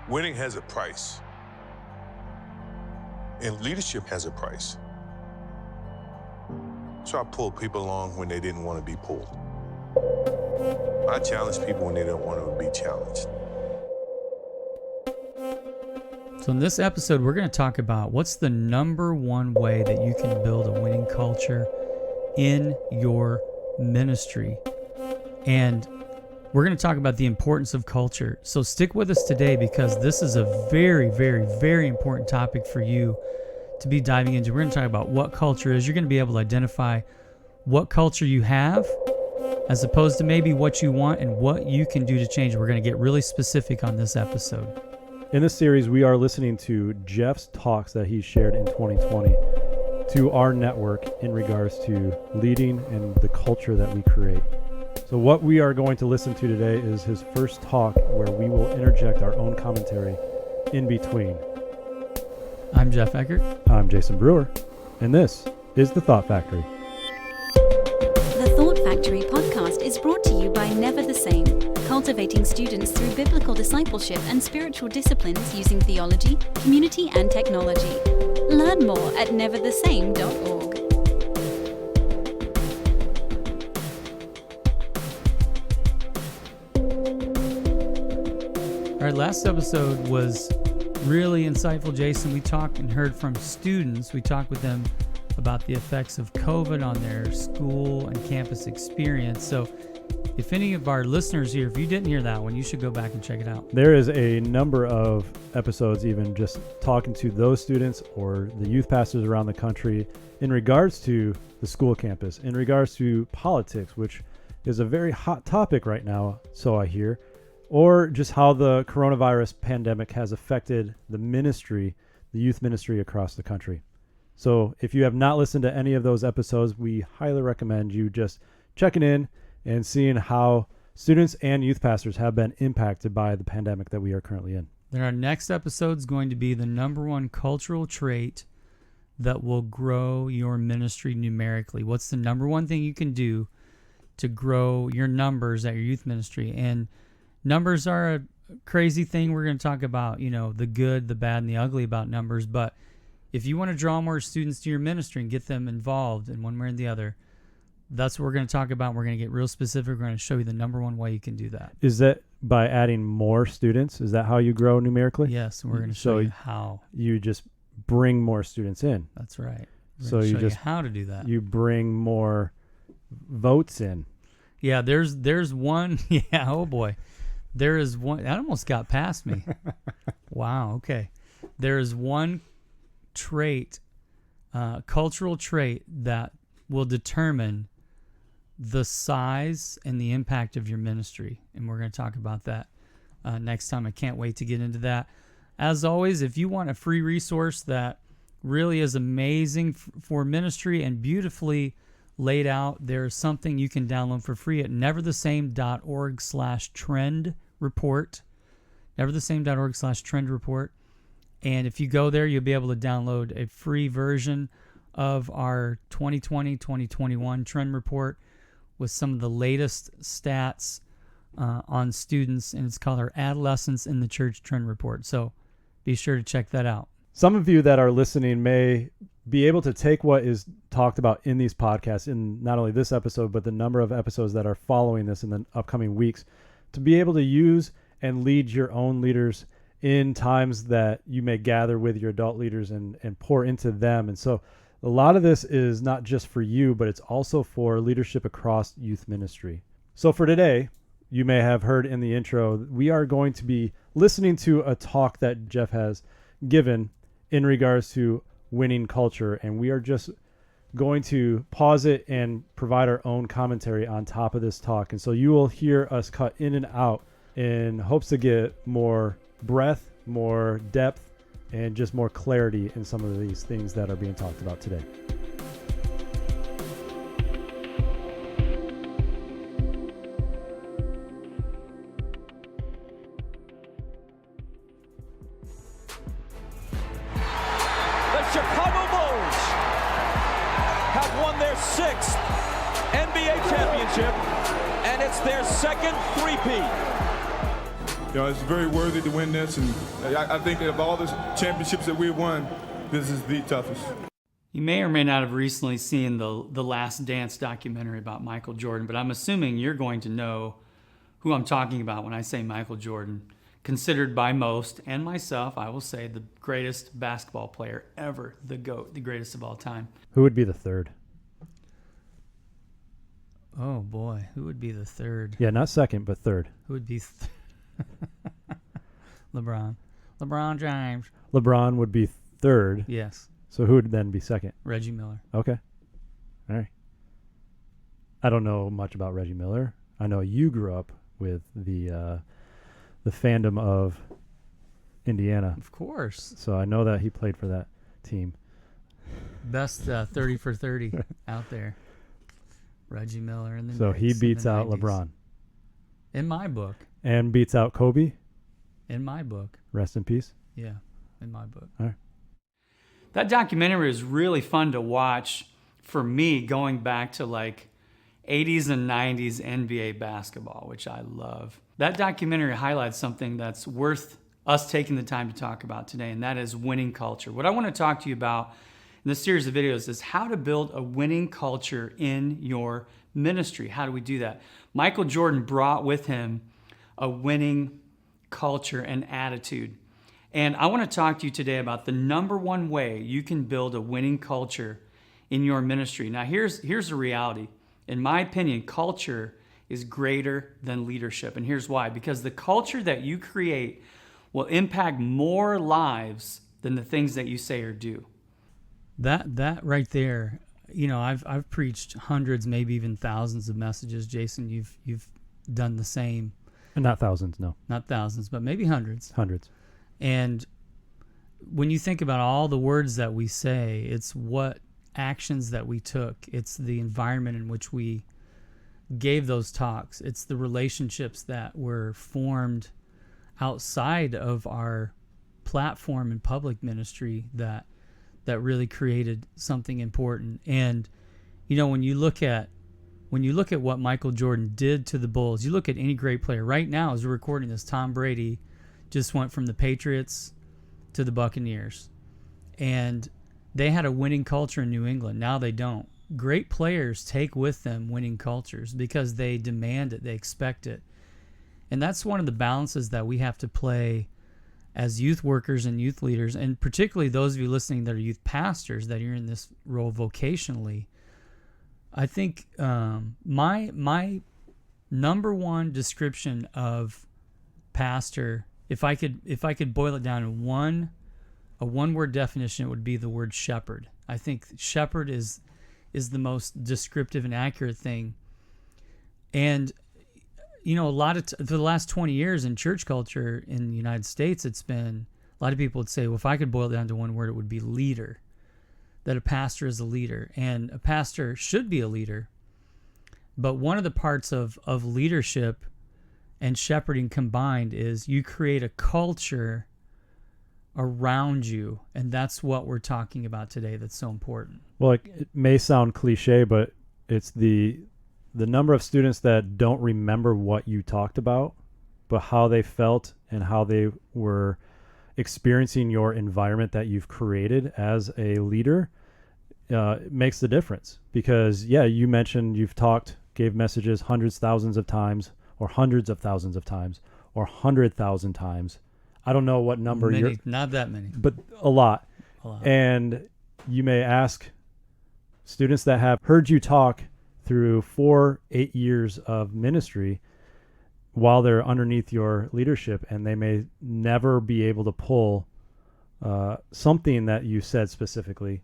Winning has a price. And leadership has a price. So I pull people along when they didn't want to be pulled. I challenge people when they don't want to be challenged. So in this episode, we're going to talk about what's the number one way that you can build a winning culture in your ministry. And we're going to talk about the importance of culture. So stick with us today because this is a very, very, very important topic for you to be diving into. We're going to talk about what culture is. You're going to be able to identify what culture you have as opposed to maybe what you want and what you can do to change. We're going to get really specific on this episode. In this series, we are listening to Jeff's talks that he shared in 2020 to our network in regards to leading and the culture that we create. So what we are going to listen to today is his first talk where we will interject our own commentary in between. I'm Jeff Eckert. I'm Jason Brewer, and this is The Thought Factory. The Thought Factory podcast is brought to you by Never the Same, cultivating students through biblical discipleship and spiritual disciplines using theology, community, and technology. Learn more at neverthesame.org. Our last episode was really insightful, Jason. We talked and heard from students. We talked with them about the effects of COVID on their school and campus experience. So if any of our listeners here, if you didn't hear that one, you should go back and check it out. There is a number of episodes even just talking to those students or the youth pastors around the country in regards to the school campus, in regards to politics, which is a very hot topic right now, so I hear, or just how the coronavirus pandemic has affected the ministry, the youth ministry across the country. So if you have not listened to any of those episodes, we highly recommend you just checking in and seeing how students and youth pastors have been impacted by the pandemic that we are currently in. Then our next episode is going to be the number one cultural trait that will grow your ministry numerically. What's the number one thing you can do to grow your numbers at your youth ministry? And numbers are a crazy thing. We're going to talk about, the good, the bad, and the ugly about numbers. But if you want to draw more students to your ministry and get them involved in one way or the other, that's what we're going to talk about. We're going to get real specific. We're going to show you the number one way you can do that. Is that by adding more students? Is that how you grow numerically? Yes, and we're going to show you how. You just bring more students in. That's right. So you just how to do that. You bring more votes in. Yeah, there's one. Yeah, oh boy. There is one. That almost got past me. Wow, okay. There is one trait, cultural trait that will determine the size and the impact of your ministry. And we're going to talk about that next time. I can't wait to get into that. As always, if you want a free resource that really is amazing for ministry and beautifully laid out, there's something you can download for free at neverthesame.org/trend report. neverthesame.org/trend report. And if you go there, you'll be able to download a free version of our 2020-2021 trend report with some of the latest stats on students, and it's called our Adolescents in the Church Trend Report. So be sure to check that out. Some of you that are listening may be able to take what is talked about in these podcasts, in not only this episode, but the number of episodes that are following this in the upcoming weeks, to be able to use and lead your own leaders in times that you may gather with your adult leaders and pour into them. And so a lot of this is not just for you, but it's also for leadership across youth ministry. So for today, you may have heard in the intro, we are going to be listening to a talk that Jeff has given in regards to winning culture. And we are just going to pause it and provide our own commentary on top of this talk. And so you will hear us cut in and out in hopes to get more breadth, more depth, and just more clarity in some of these things that are being talked about today. The Chicago Bulls have won their 6th NBA championship, and it's their second three-peat. it's very worthy to win this, and I think of all the championships that we've won, this is the toughest. You may or may not have recently seen the Last Dance documentary about Michael Jordan, but I'm assuming you're going to know who I'm talking about when I say Michael Jordan. Considered by most, and myself, I will say, the greatest basketball player ever, the GOAT, the greatest of all time. Who would be the third? Oh boy, who would be the third? Yeah, not second, but third. Who would be LeBron James? LeBron would be third. Yes. So who would then be second? Reggie Miller. Okay. All right. I don't know much about Reggie Miller. I know you grew up with the fandom of Indiana. Of course. So I know that he played for that team. Best 30 for 30 out there. Reggie Miller in the So he Knicks in beats the out 90s. LeBron. In my book. And beats out Kobe. In my book. Rest in peace. Yeah, in my book. All right. That documentary is really fun to watch for me, going back to like 80s and 90s NBA basketball, which I love. That documentary highlights something that's worth us taking the time to talk about today, and that is winning culture. What I want to talk to you about in this series of videos is how to build a winning culture in your ministry. How do we do that? Michael Jordan brought with him a winning culture and attitude. And I want to talk to you today about the number one way you can build a winning culture in your ministry. Now, here's the reality. In my opinion, culture is greater than leadership. And here's why. Because the culture that you create will impact more lives than the things that you say or do. That right there, I've preached hundreds, maybe even thousands of messages. Jason, you've done the same. And not thousands, no. Not thousands, but maybe hundreds. Hundreds. And when you think about all the words that we say, it's what actions that we took. It's the environment in which we gave those talks. It's the relationships that were formed outside of our platform in public ministry that really created something important. And when you look at what Michael Jordan did to the Bulls, you look at any great player right now as we're recording this. Tom Brady just went from the Patriots to the Buccaneers, and they had a winning culture in New England. Now they don't. Great players take with them winning cultures because they demand it, they expect it. And that's one of the balances that we have to play as youth workers and youth leaders, and particularly those of you listening that are youth pastors, that you're in this role vocationally. I think my number one description of pastor, if I could boil it down in a one-word definition, it would be the word shepherd. I think shepherd is the most descriptive and accurate thing. And a lot of for the last 20 years in church culture in the United States, it's been, a lot of people would say, well, if I could boil it down to one word, it would be leader. That a pastor is a leader, and a pastor should be a leader. But one of the parts of leadership and shepherding combined is you create a culture around you, and that's what we're talking about today that's so important. Well, it may sound cliche, but it's the number of students that don't remember what you talked about, but how they felt and how they were experiencing your environment that you've created as a leader makes the difference. Because, you mentioned you've talked, gave messages hundreds, thousands of times, or hundreds of thousands of times, or 100,000 times. I don't know what number you're... Not that many. But a lot. A lot. And you may ask students that have heard you talk through 8 years of ministry while they're underneath your leadership, and they may never be able to pull something that you said specifically,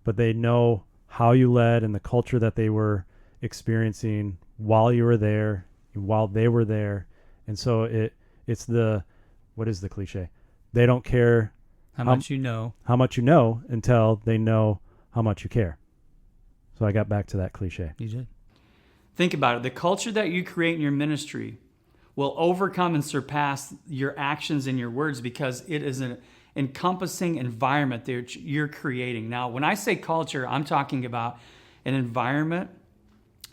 but they know how you led and the culture that they were experiencing while you were there, while they were there. And so it's what is the cliche? They don't care how much you know until they know how much you care. So I got back to that cliche. You did. Think about it. The culture that you create in your ministry will overcome and surpass your actions and your words, because it is an encompassing environment that you're creating. Now, when I say culture, I'm talking about an environment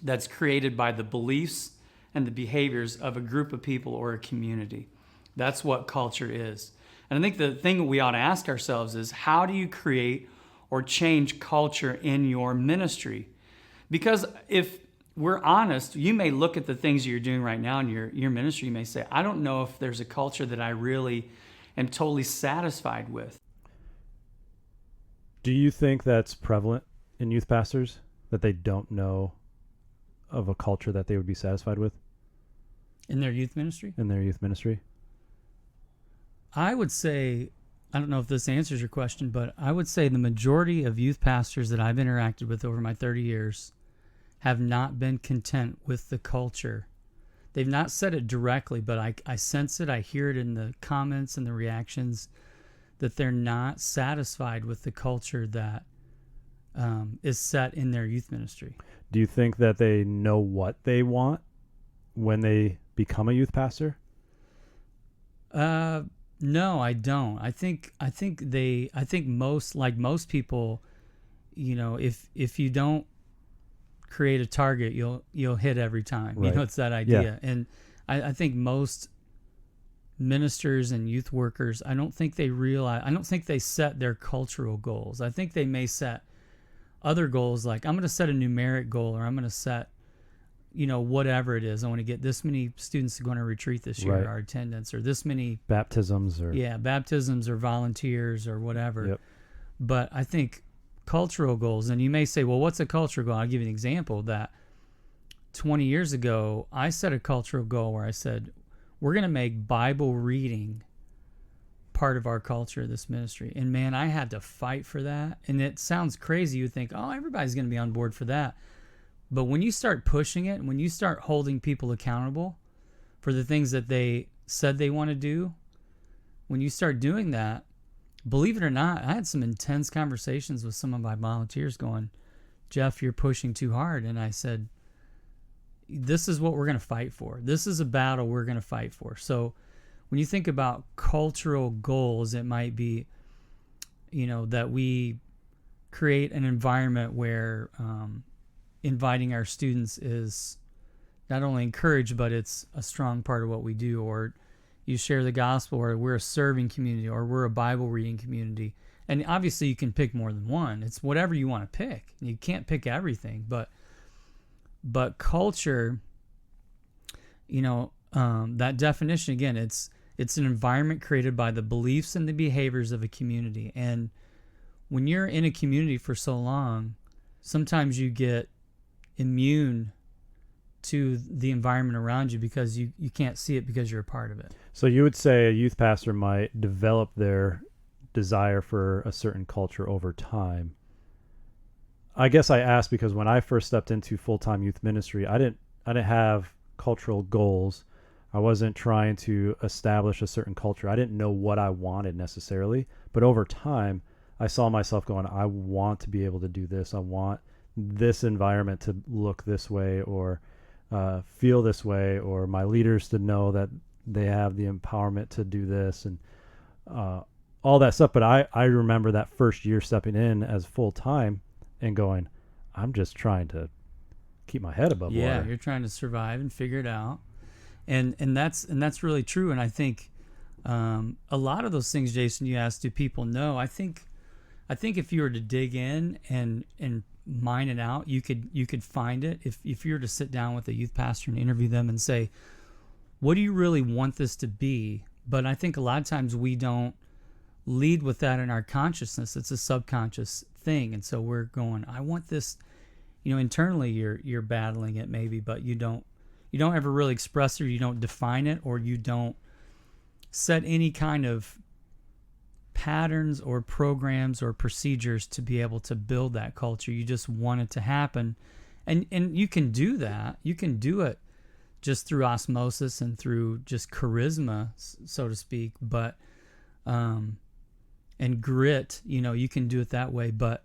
that's created by the beliefs and the behaviors of a group of people or a community. That's what culture is. And I think the thing that we ought to ask ourselves is, how do you create or change culture in your ministry? Because if we're honest, you may look at the things you're doing right now in your ministry, you may say, I don't know if there's a culture that I really am totally satisfied with. Do you think that's prevalent in youth pastors, that they don't know of a culture that they would be satisfied with In their youth ministry? in their youth ministry? I would say, I don't know if this answers your question, but I would say the majority of youth pastors that I've interacted with over my 30 years have not been content with the culture. They've not said it directly, but I sense it, I hear it in the comments and the reactions, that they're not satisfied with the culture that is set in their youth ministry. Do you think that they know what they want when they become a youth pastor? No, I don't. I think most people, you know, if you don't create a target, you'll hit every time. Right. You know, it's that idea. Yeah. And I think most ministers and youth workers, I don't think they set their cultural goals. I think they may set other goals, like I'm going to set a numeric goal, or I'm going to set, you know, whatever it is. I want to get this many students going to retreat this year, Right. our attendance, or this many Baptisms or baptisms or volunteers or whatever. Yep. But I think cultural goals, and you may say, well, what's a cultural goal? I'll give you an example. That 20 years ago, I set a cultural goal where I said, we're going to make Bible reading part of our culture, this ministry. And man, I had to fight for that. And it sounds crazy. You think, oh, everybody's going to be on board for that. But when you start pushing it, when you start holding people accountable for the things that they said they want to do, when you start doing that, believe it or not, I had some intense conversations with some of my volunteers going, Jeff, you're pushing too hard. And I said, this is what we're going to fight for. This is a battle we're going to fight for. So when you think about cultural goals, it might be, you know, that we create an environment where inviting our students is not only encouraged, but it's a strong part of what we do. Or you share the gospel, or we're a serving community, or we're a Bible reading community. And obviously you can pick more than one. It's whatever you want to pick. You can't pick everything, but culture, you know, that definition, again, it's an environment created by the beliefs and the behaviors of a community. And when you're in a community for so long, sometimes you get immune to the environment around you because you can't see it because you're a part of it. So you would say a youth pastor might develop their desire for a certain culture over time. I guess I asked because when I first stepped into full-time youth ministry, I didn't have cultural goals. I wasn't trying to establish a certain culture. I didn't know what I wanted necessarily, but over time, I saw myself going, I want to be able to do this. I want this environment to look this way, or feel this way, or my leaders to know that they have the empowerment to do this, and all that stuff. But I remember that first year stepping in as full-time and going, I'm just trying to keep my head above water. Yeah, you're trying to survive and figure it out. And that's really true. And I think a lot of those things, Jason, you asked, do people know? I think if you were to dig in and mine it out, you could find it. If you were to sit down with a youth pastor and interview them and say, what do you really want this to be? But I think a lot of times we don't lead with that in our consciousness. It's a subconscious thing. And so we're going, I want this, you know, internally you're battling it maybe, but you don't ever really express it, or you don't define it, or you don't set any kind of patterns or programs or procedures to be able to build that culture. You just want it to happen. And you can do that. You can do it just through osmosis and through just charisma, so to speak, but and grit, you know, you can do it that way, but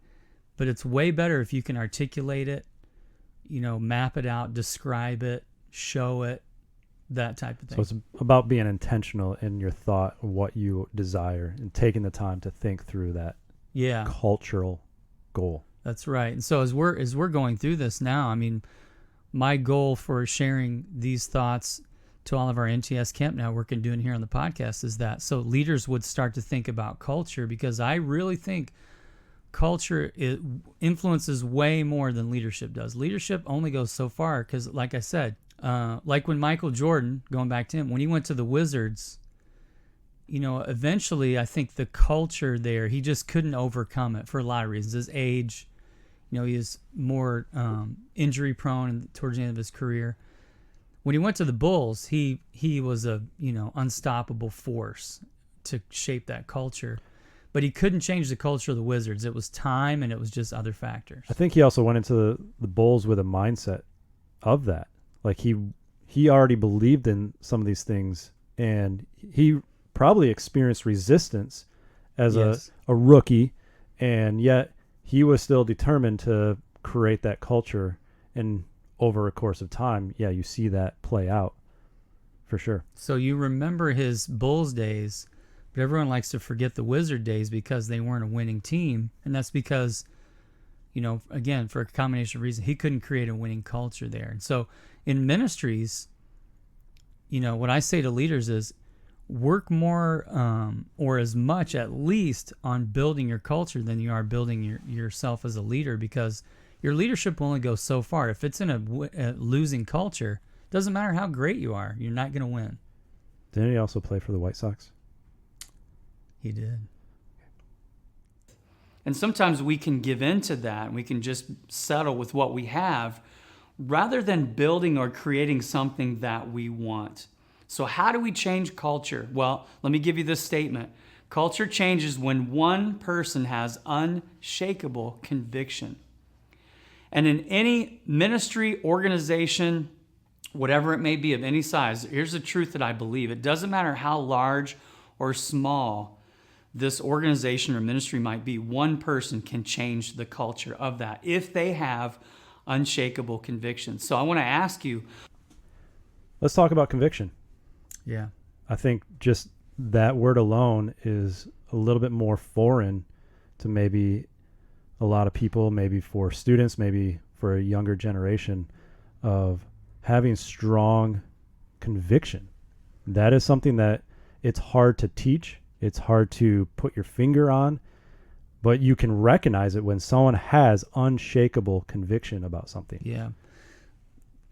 it's way better if you can articulate it, you know, map it out, describe it, show it, that type of thing. So it's about being intentional in your thought of what you desire and taking the time to think through that cultural goal. That's right. And so as we're going through this now, I mean, my goal for sharing these thoughts to all of our NTS Camp Network and doing here on the podcast is that so leaders would start to think about culture, because I really think culture influences way more than leadership does. Leadership only goes so far because, like I said, like when Michael Jordan, going back to him, when he went to the Wizards, eventually I think the culture there, he just couldn't overcome it for a lot of reasons. His age, he was more injury prone towards the end of his career. When he went to the Bulls, he was a unstoppable force to shape that culture, but he couldn't change the culture of the Wizards. It was time, and it was just other factors. I think he also went into the Bulls with a mindset of that. Like he already believed in some of these things, and he probably experienced resistance as Yes. a rookie, and yet he was still determined to create that culture. And over a course of time, yeah, you see that play out for sure. So you remember his Bulls days, but everyone likes to forget the Wizard days because they weren't a winning team. And that's because, again, for a combination of reasons, he couldn't create a winning culture there. And so in ministries, what I say to leaders is work more or as much at least on building your culture than you are building yourself as a leader, because your leadership will only go so far. If it's in a losing culture, doesn't matter how great you are, you're not going to win. Didn't he also play for the White Sox? He did. And sometimes we can give in to that, and we can just settle with what we have rather than building or creating something that we want. So how do we change culture? Well, let me give you this statement. Culture changes when one person has unshakable conviction. And in any ministry, organization, whatever it may be of any size, here's the truth that I believe. It doesn't matter how large or small this organization or ministry might be, one person can change the culture of that if they have unshakable conviction. So I want to ask you. Let's talk about conviction. Yeah. I think just that word alone is a little bit more foreign to maybe a lot of people, maybe for students, maybe for a younger generation, of having strong conviction. That is something that it's hard to teach. It's hard to put your finger on, but you can recognize it when someone has unshakable conviction about something. Yeah.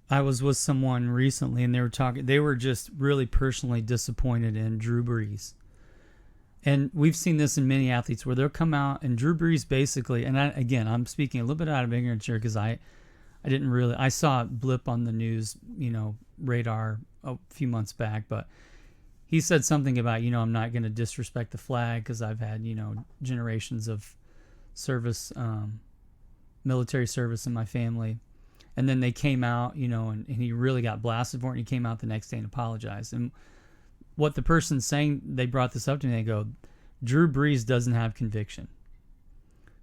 I was with someone recently, and they were just really personally disappointed in Drew Brees. And we've seen this in many athletes where they'll come out, and Drew Brees basically, and I'm speaking a little bit out of ignorance here because I saw it blip on the news, radar a few months back, but he said something about, I'm not going to disrespect the flag because I've had, generations of service, military service in my family. And then they came out, and he really got blasted for it, and he came out the next day and apologized. And what the person's saying, they brought this up to me, they go, Drew Brees doesn't have conviction.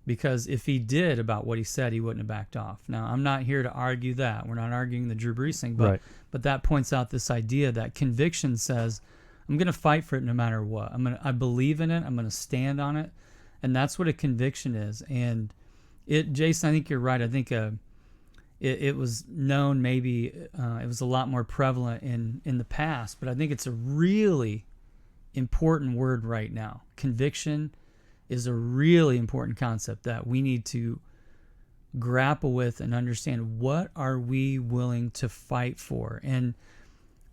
Because if he did about what he said, he wouldn't have backed off. Now, I'm not here to argue that. We're not arguing the Drew Brees thing, Right. but that points out this idea that conviction says, I'm going to fight for it no matter what. I believe in it. I'm going to stand on it. And that's what a conviction is. And Jason, I think you're right. I think it was known, maybe it was a lot more prevalent in the past, but I think it's a really important word right now. Conviction is a really important concept that we need to grapple with and understand. What are we willing to fight for? And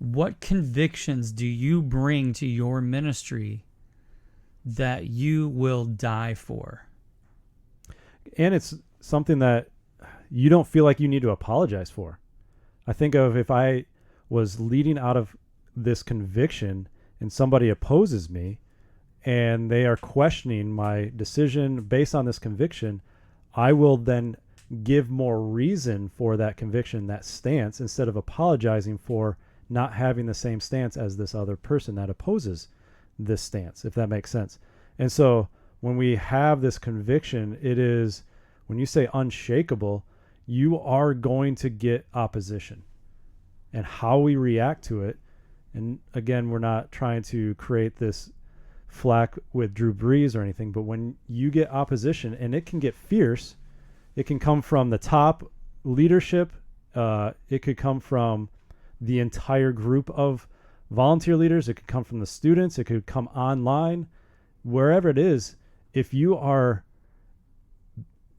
what convictions do you bring to your ministry that you will die for? And it's something that you don't feel like you need to apologize for. I think of if I was leading out of this conviction and somebody opposes me and they are questioning my decision based on this conviction, I will then give more reason for that conviction, that stance, instead of apologizing for not having the same stance as this other person that opposes this stance, if that makes sense. And so when we have this conviction, it is, when you say unshakable, you are going to get opposition. And how we react to it, and again, we're not trying to create this flack with Drew Brees or anything, but when you get opposition, and it can get fierce, it can come from the top leadership, it could come from the entire group of volunteer leaders. It could come from the students. It could come online, wherever it is. If you are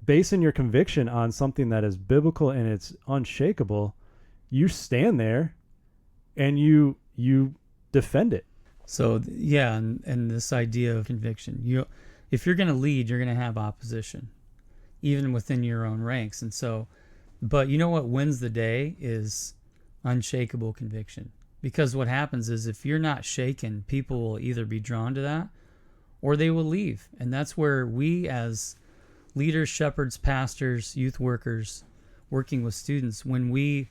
basing your conviction on something that is biblical and it's unshakable, you stand there and you defend it. So and this idea of conviction, if you're going to lead, you're going to have opposition, even within your own ranks. And so, but you know what wins the day is unshakable conviction. Because what happens is if you're not shaken, people will either be drawn to that or they will leave. And that's where we as leaders, shepherds, pastors, youth workers, working with students, when we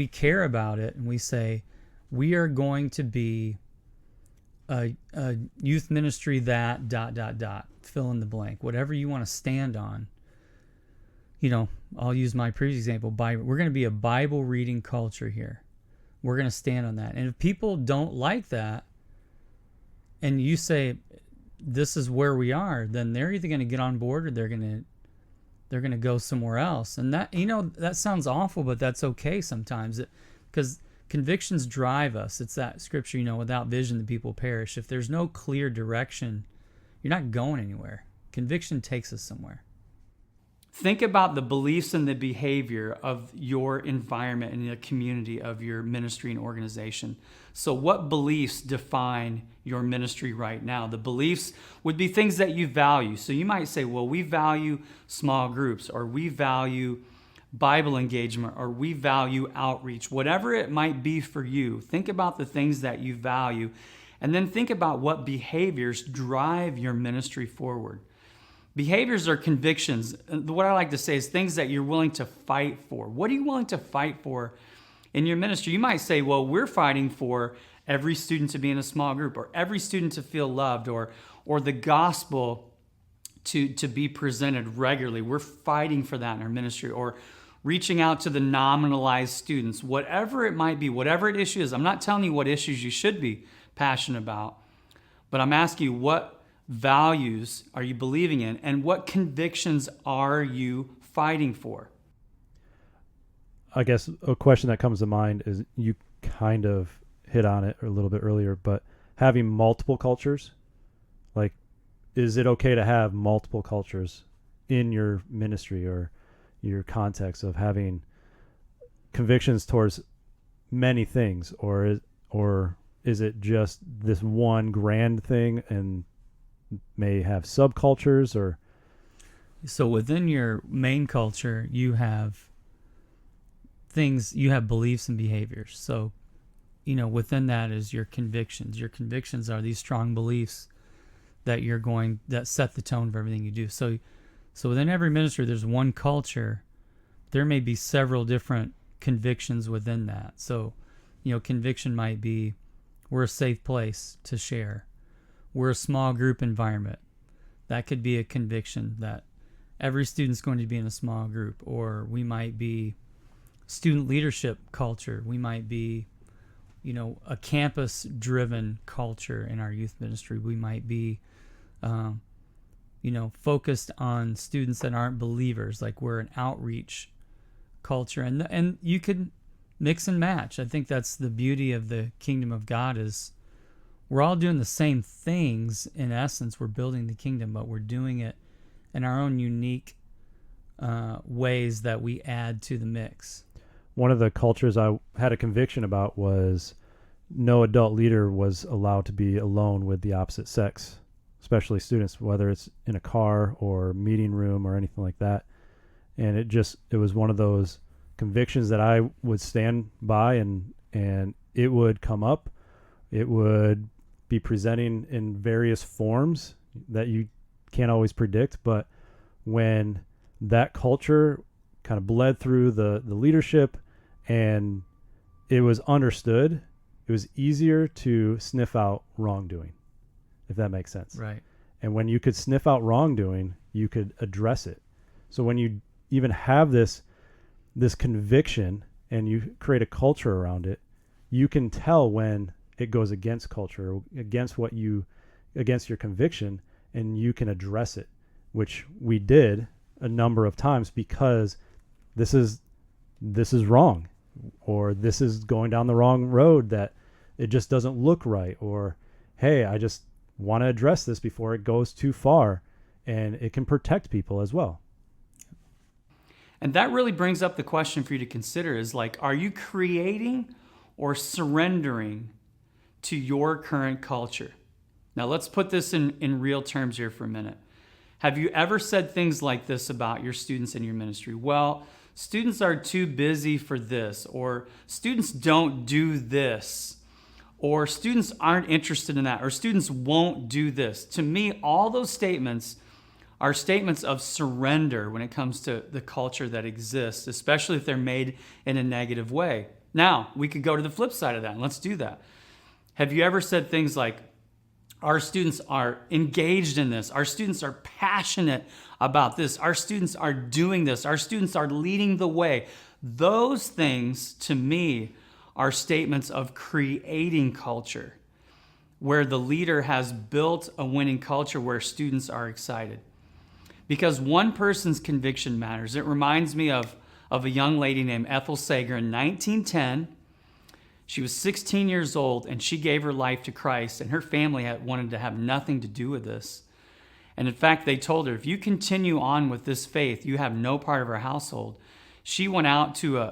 care about it and we say, we are going to be a youth ministry that ... fill in the blank, whatever you want to stand on. I'll use my previous example. We're going to be a Bible reading culture here. We're going to stand on that. And if people don't like that, and you say, this is where we are, then they're either going to get on board or they're going to go somewhere else. And that, that sounds awful, but that's okay sometimes, because convictions drive us. It's that scripture, without vision, the people perish. If there's no clear direction, you're not going anywhere. Conviction takes us somewhere. Think about the beliefs and the behavior of your environment and the community of your ministry and organization. So what beliefs define your ministry right now? The beliefs would be things that you value. So you might say, well, we value small groups, or we value Bible engagement, or we value outreach. Whatever it might be for you, think about the things that you value, and then think about what behaviors drive your ministry forward. Behaviors are convictions. What I like to say is things that you're willing to fight for. What are you willing to fight for in your ministry? You might say, well, we're fighting for every student to be in a small group, or every student to feel loved, or the gospel to be presented regularly. We're fighting for that in our ministry, or reaching out to the nominalized students. Whatever it might be, whatever the issue is. I'm not telling you what issues you should be passionate about, but I'm asking you, what values are you believing in, and what convictions are you fighting for? I guess a question that comes to mind is, you kind of hit on it a little bit earlier, but having multiple cultures, like, is it okay to have multiple cultures in your ministry or your context of having convictions towards many things, or is it just this one grand thing and may have subcultures? Or so within your main culture, you have things, you have beliefs and behaviors. So within that is your convictions. Your convictions are these strong beliefs that set the tone for everything you do. So within every ministry, there's one culture. There may be several different convictions within that. So conviction might be, we're a safe place to share. We're a small group environment. That could be a conviction that every student's going to be in a small group. Or we might be student leadership culture. We might be, a campus-driven culture in our youth ministry. We might be, focused on students that aren't believers. Like, we're an outreach culture. And you could mix and match. I think that's the beauty of the kingdom of God, is we're all doing the same things. In essence, we're building the kingdom, but we're doing it in our own unique ways that we add to the mix. One of the cultures I had a conviction about was no adult leader was allowed to be alone with the opposite sex, especially students, whether it's in a car or meeting room or anything like that. And it was one of those convictions that I would stand by, and it would come up. It would be presenting in various forms that you can't always predict, but when that culture kind of bled through the leadership and it was understood, it was easier to sniff out wrongdoing, if that makes sense. Right. And when you could sniff out wrongdoing, you could address it. So when you even have this conviction and you create a culture around it, you can tell when it goes against culture, against your conviction, and you can address it, which we did a number of times, because this is wrong. or this is going down the wrong road, that it just doesn't look right, or hey, I just want to address this before it goes too far. And it can protect people as well. And that really brings up the question for you to consider is like, are you creating or surrendering to your current culture? Now let's put this in real terms here for a minute. Have you ever said things like this about your students in your ministry? Well, students are too busy for this, or students don't do this, or students aren't interested in that, or students won't do this. To me, all those statements are statements of surrender when it comes to the culture that exists, especially if they're made in a negative way. Now, we could go to the flip side of that, and let's do that. Have you ever said things like, our students are engaged in this, our students are passionate about this, our students are doing this, our students are leading the way? Those things, to me, are statements of creating culture, where the leader has built a winning culture where students are excited. Because one person's conviction matters. It reminds me of a young lady named Ethel Sager in 1910. She was 16 years old, and she gave her life to Christ, and her family wanted to have nothing to do with this. And in fact, they told her, if you continue on with this faith, you have no part of our household. She went out to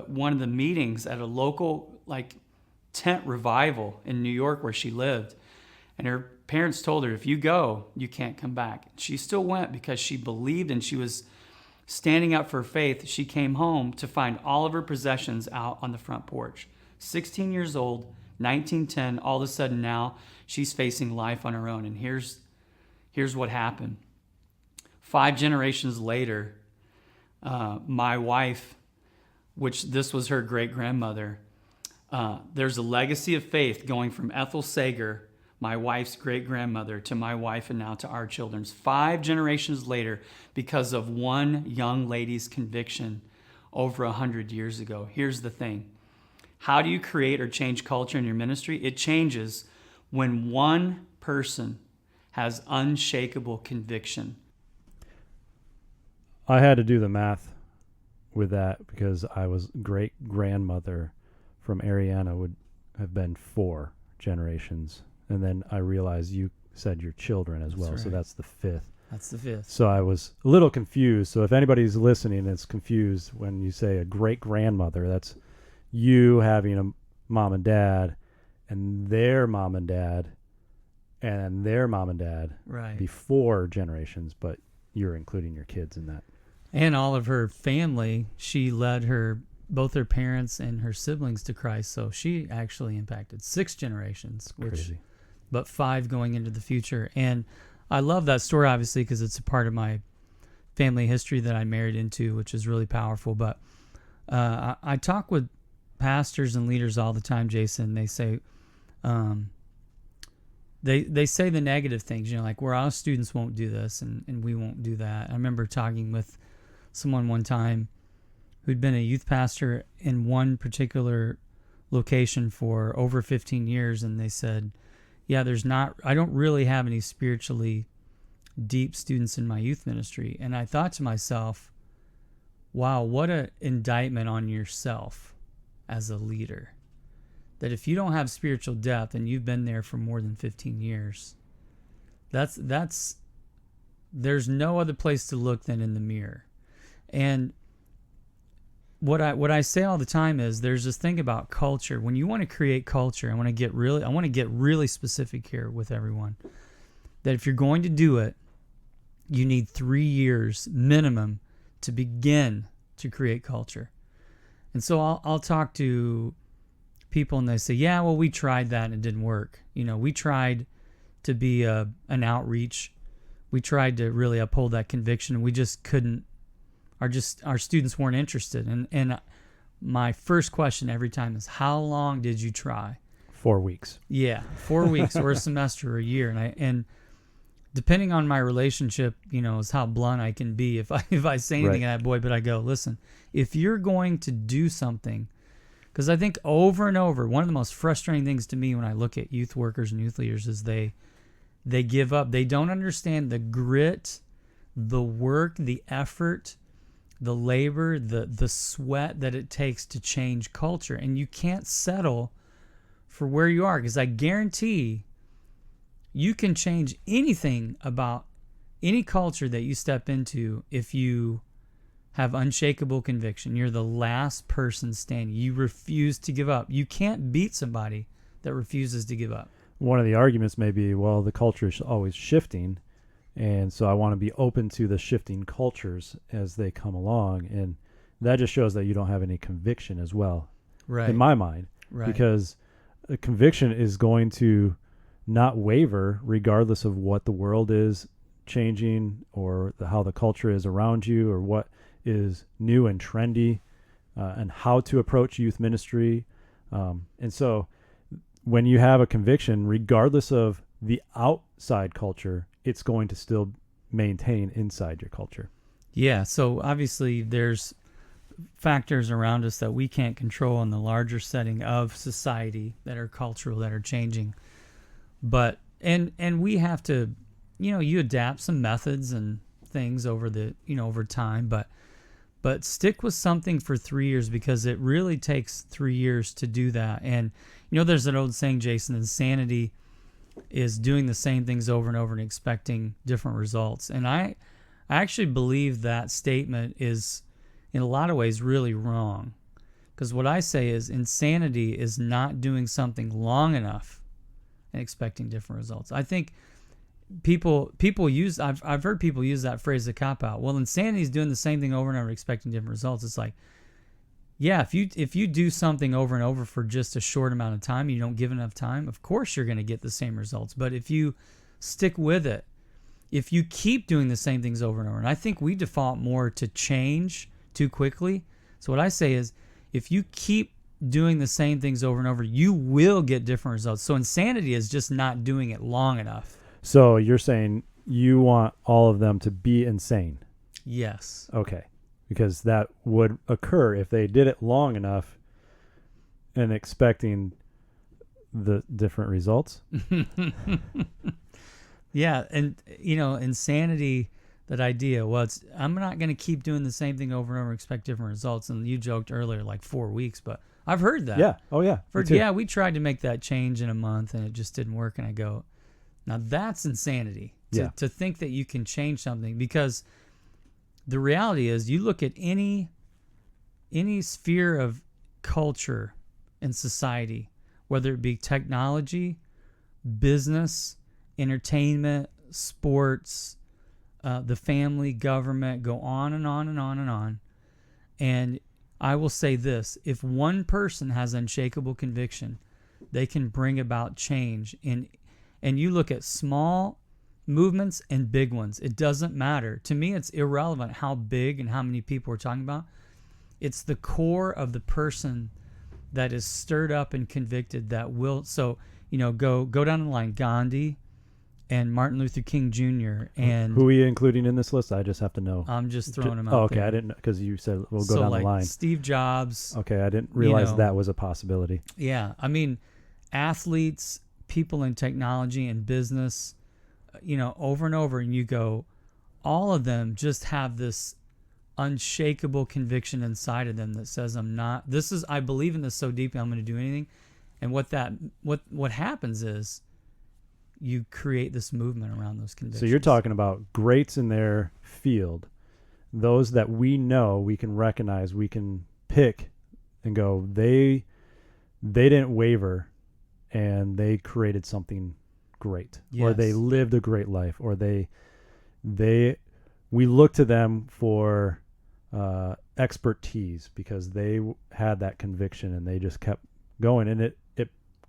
one of the meetings at a local tent revival in New York where she lived. And her parents told her, if you go, you can't come back. She still went because she believed and she was standing up for faith. She came home to find all of her possessions out on the front porch. 16 years old, 1910, all of a sudden now she's facing life on her own. And here's what happened. 5 generations later, my wife, which this was her great-grandmother, there's a legacy of faith going from Ethel Sager, my wife's great-grandmother, to my wife and now to our children's. 5 generations later, because of one young lady's conviction over 100 years ago. Here's the thing. How do you create or change culture in your ministry? It changes when one person has unshakable conviction. I had to do the math with that because I was great-grandmother from Ariana would have been 4 generations. And then I realized you said your children as well. That's So right. that's the 5th. That's the 5th. So I was a little confused. So if anybody's listening that's confused when you say a great-grandmother, that's you having a mom and dad and their mom and dad and their mom and dad Right. before generations, but you're including your kids in that. And all of her family, she led both her parents and her siblings to Christ. So she actually impacted 6 generations, Crazy. but 5 going into the future. And I love that story, obviously, because it's a part of my family history that I married into, which is really powerful. But I talk with pastors and leaders all the time, Jason. They say, they say the negative things, like where our students won't do this and we won't do that. I remember talking with someone one time who'd been a youth pastor in one particular location for over 15 years, and they said, yeah, I don't really have any spiritually deep students in my youth ministry. And I thought to myself, wow, what an indictment on yourself as a leader. That if you don't have spiritual depth and you've been there for more than 15 years, there's no other place to look than in the mirror. And what I say all the time is there's this thing about culture. When you want to create culture, I want to get really specific here with everyone. That if you're going to do it, you need 3 years minimum to begin to create culture. And so I'll talk to people and they say, yeah, well, we tried that and it didn't work. We tried to be an outreach. We tried to really uphold that conviction, and we just couldn't. Our students weren't interested. And my first question every time is, how long did you try? 4 weeks. Yeah, 4 weeks or a semester or a year. And depending on my relationship, is how blunt I can be if I say anything at that boy. But I go, listen, if you're going to do something, because I think over and over, one of the most frustrating things to me when I look at youth workers and youth leaders is they give up. They don't understand the grit, the work, the effort the labor, the sweat that it takes to change culture. And you can't settle for where you are, because I guarantee you can change anything about any culture that you step into if you have unshakable conviction. You're the last person standing. You refuse to give up. You can't beat somebody that refuses to give up. One of the arguments may be, well, the culture is always shifting, and so I want to be open to the shifting cultures as they come along, and that just shows that you don't have any conviction as well, Right. in my mind, Right. because a conviction is going to not waver regardless of what the world is changing or how the culture is around you or what is new and trendy, and how to approach youth ministry. And so when you have a conviction, regardless of the outside culture, it's going to still maintain inside your culture. Yeah, so obviously there's factors around us that we can't control in the larger setting of society that are cultural, that are changing. But and we have to, you adapt some methods and things over time, but stick with something for 3 years, because it really takes 3 years to do that. And there's an old saying, Jason, insanity is doing the same things over and over and expecting different results. And I actually believe that statement is, in a lot of ways, really wrong. Because what I say is insanity is not doing something long enough and expecting different results. I think people use, I've heard people use that phrase, a cop-out. Well, insanity is doing the same thing over and over expecting different results. It's like, yeah, if you do something over and over for just a short amount of time, you don't give enough time, of course you're going to get the same results. But if you stick with it, if you keep doing the same things over and over, and I think we default more to change too quickly. So what I say is, if you keep doing the same things over and over, you will get different results. So insanity is just not doing it long enough. So you're saying you want all of them to be insane. Yes. Okay. Because that would occur if they did it long enough and expecting the different results. Yeah. And, insanity, that idea, well, I'm not going to keep doing the same thing over and over and expect different results. And you joked earlier, like 4 weeks, but I've heard that. Yeah. Oh, yeah. Me too. Yeah, we tried to make that change in a month and it just didn't work. And I go, now that's insanity to think that you can change something, because the reality is, you look at any sphere of culture and society, whether it be technology, business, entertainment, sports, the family, government, go on and on and on and on. And I will say this, if one person has unshakable conviction, they can bring about change. And you look at small movements and big ones. It doesn't matter. To me, it's irrelevant how big and how many people we're talking about. It's the core of the person that is stirred up and convicted that will. So, go down the line, Gandhi and Martin Luther King Jr. And who are you including in this list? I just have to know. I'm just throwing them out. Oh, okay. there. I didn't, because you said we'll go down like the line. Steve Jobs. Okay, I didn't realize that was a possibility. Yeah, I mean, athletes, people in technology and business, over and over, and you go, all of them just have this unshakable conviction inside of them that says, I believe in this so deeply, I'm going to do anything. And what happens is, you create this movement around those convictions. So you're talking about greats in their field, those that we know, we can recognize, we can pick and go, they didn't waver and they created something great. Yes. Or they lived a great life, or we look to them for expertise because they had that conviction and they just kept going, and it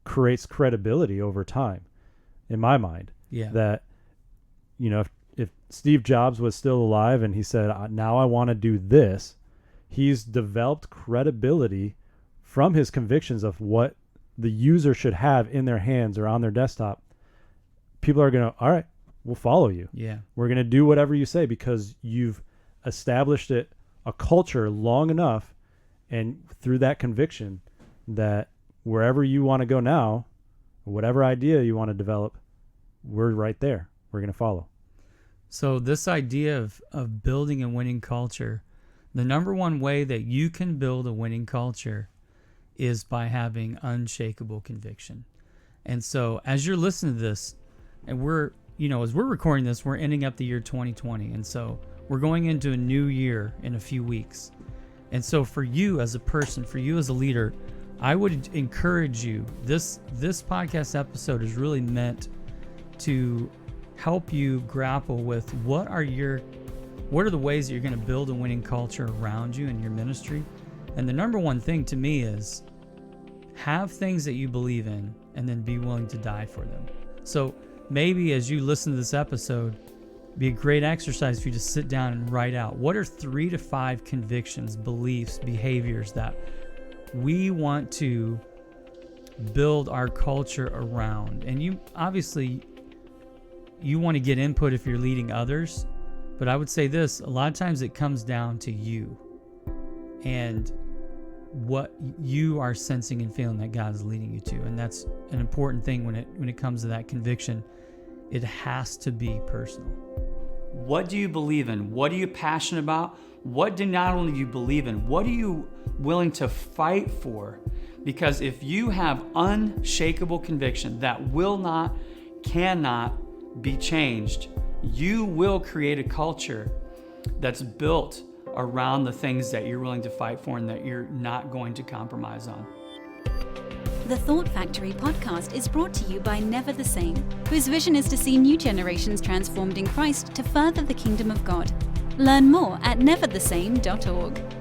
creates credibility over time. In my mind, that, if Steve Jobs was still alive and he said, now I want to do this, he's developed credibility from his convictions of what the user should have in their hands or on their desktop. People are going to, all right, we'll follow you. Yeah. We're going to do whatever you say because you've established a culture long enough, and through that conviction, that wherever you want to go now, whatever idea you want to develop, we're right there. We're going to follow. So this idea of building and winning culture, The number one way that you can build a winning culture is by having unshakable conviction. And so as you're listening to this, and as we're recording this, we're ending up the year 2020. And so we're going into a new year in a few weeks. And so for you as a person, for you as a leader, I would encourage you, this podcast episode is really meant to help you grapple with what are the ways that you're going to build a winning culture around you in your ministry. And the number one thing to me is have things that you believe in and then be willing to die for them. So maybe as you listen to this episode, be a great exercise for you to sit down and write out what are 3 to 5 convictions, beliefs, behaviors that we want to build our culture around. And you obviously you want to get input if you're leading others, but I would say this, a lot of times it comes down to you and what you are sensing and feeling that God is leading you to. And that's an important thing when it comes to that conviction. It has to be personal. What do you believe in? What are you passionate about? What do not only you believe in, what are you willing to fight for? Because if you have unshakable conviction that cannot be changed, you will create a culture that's built around the things that you're willing to fight for and that you're not going to compromise on. The Thought Factory podcast is brought to you by Never the Same, whose vision is to see new generations transformed in Christ to further the kingdom of God. Learn more at neverthesame.org.